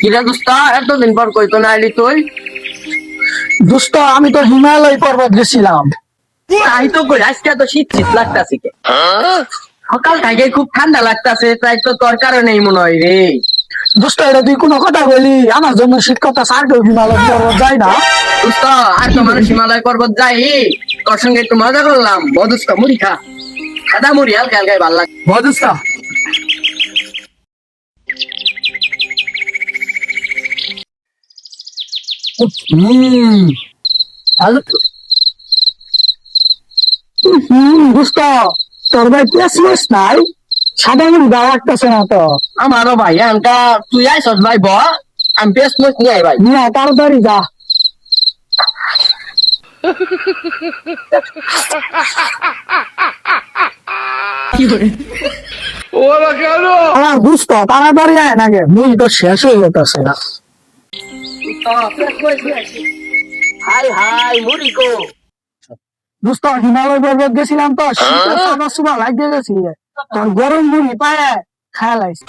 কিরা দোস্ত, এতদিন পর কইতো না আইলি তুই? দোস্ত আমি তো হিমালয় পর্বত গেছিলাম। তাই তো কই, আজকে তো শীত শীত লাগতাছে কে? সকাল থেকে খুব ঠান্ডা লাগতাছে, তাই তো তোর কারণেই মনে হয় রে। দোস্ত এটা তুই কোনো কথা বলি, আমার জন্য শিক্ষকতা স্যার কেউ হিমালয় পর্বত যায় না। দোস্ত আর তো মানুষ হিমালয় পর্বত যাই, তোর সঙ্গে একটু মজা করলাম। বদুস্ত মুড়ি খা, সাদা মুড়ি হালকা হালকাই ভাল লাগে। দোস্ত দোস্ত তোর ভাই পেঁয়াজ নাই, সাদা মুড়ি দেওয়া লাগতেছে না তো। আমারও ভাই আনকা, তুই আইসস ভাই ব, আমি পেস্ট মত নিয়ে আই ভাই। নিয়ে তাড়াতাড়ি যা। আমার দোস্ত তাড়াতাড়ি আয় নাকি, মুড়ি তো শেষ হয়ে যেতেছে না। হাই হাই মুড়ি কো। দোস্ত হিমালয় পর্বত গেছিলাম তো, শীতে সাদা সুবা লাগিয়ে গেছি, তোর গরম মুড়ি পায় খায় লাইছি।